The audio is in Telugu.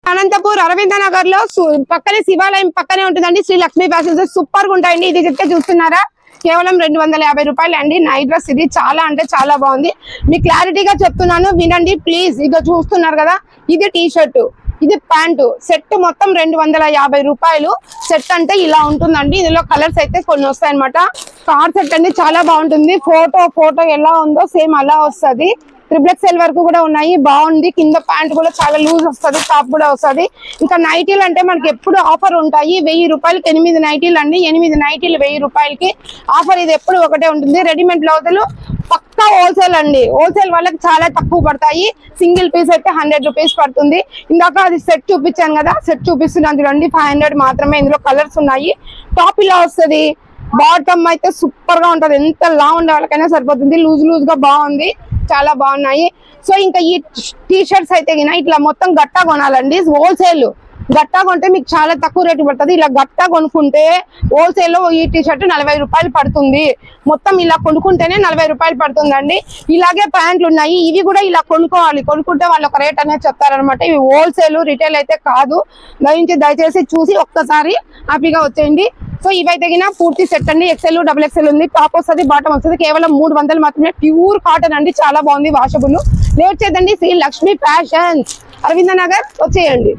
అనంతపూర్ అరవింద నగర్ లో పక్కనే శివాలయం పక్కనే ఉంటుందండి శ్రీ లక్ష్మీ ఫ్యాషన్స్. సూపర్ గా ఉంటాయండి. ఇది చెప్తే చూస్తున్నారా, కేవలం 250 రూపాయలు అండి. నైట్ డ్రెస్ ఇది చాలా అంటే చాలా బాగుంది. మీకు క్లారిటీగా చెప్తున్నాను, వినండి ప్లీజ్. ఇక చూస్తున్నారు కదా, ఇది టీ షర్ట్, ఇది ప్యాంటు సెట్ మొత్తం 250 రూపాయలు. సెట్ అంటే ఇలా ఉంటుందండి. ఇందులో కలర్స్ అయితే కొన్ని వస్తాయి అనమాట. కార్ సెట్ అండి, చాలా బాగుంటుంది. ఫోటో ఎలా ఉందో సేమ్ అలా వస్తుంది. XXL వరకు కూడా ఉన్నాయి, బాగుంది. కింద ప్యాంట్ కూడా చాలా లూజ్ వస్తుంది, టాప్ కూడా వస్తుంది. ఇంకా నైటీలు అంటే మనకి ఎప్పుడు ఆఫర్ ఉంటాయి. 1000 రూపాయలకి 8 నైటీలు అండి. 8 నైటీలు 1000 రూపాయలకి ఆఫర్. ఇది ఎప్పుడు ఒకటే ఉంటుంది. రెడీమేడ్ బ్లౌజులు పక్కా హోల్సేల్ అండి. హోల్సేల్ వాళ్ళకి చాలా తక్కువ పడతాయి. సింగిల్ పీస్ అయితే 100 రూపీస్ పడుతుంది. ఇందాక అది సెట్ చూపించాను కదా, సెట్ చూపిస్తున్నాను చూడండి, 500 మాత్రమే. ఇందులో కలర్స్ ఉన్నాయి. టాప్ ఇలా వస్తుంది, బాటమ్ అయితే సూపర్ గా ఉంటది. ఎంత లా ఉండే వాళ్ళకైనా సరిపోతుంది. లూజ్ గా బాగుంది, చాలా బాగున్నాయి. సో ఇంకా ఈ టీ షర్ట్స్ అయితే ఇట్లా మొత్తం గట్టా కొనాలండి. హోల్సేల్ గట్టా కొంటే మీకు చాలా తక్కువ రేటు పడుతుంది. ఇలా గట్టా కొనుక్కుంటే హోల్సేల్ లో ఈ టీ షర్ట్ 40 రూపాయలు పడుతుంది. మొత్తం ఇలా కొనుక్కుంటేనే 40 రూపాయలు పడుతుందండి. ఇలాగే ప్యాంట్లు ఉన్నాయి, ఇవి కూడా ఇలా కొనుక్కోవాలి. కొనుక్కుంటే వాళ్ళు ఒక రేట్ అనేది చెప్తారనమాట. ఇవి హోల్సేల్, రిటైల్ అయితే కాదు. దయచేసి చూసి ఒక్కసారి హ్యాపీగా వచ్చేయండి. సో ఇవైతే పూర్తి సెట్ అండి. XL, XXL ఉంది. టాప్ వస్తుంది, బాటమ్ వస్తుంది. కేవలం 300 మాత్రమే. ప్యూర్ కాటన్ అండి, చాలా బాగుంది, వాషబుల్. లేట్ చేద్దండి. శ్రీ లక్ష్మీ ఫ్యాషన్స్, అరవింద నగర్ వచ్చేయండి.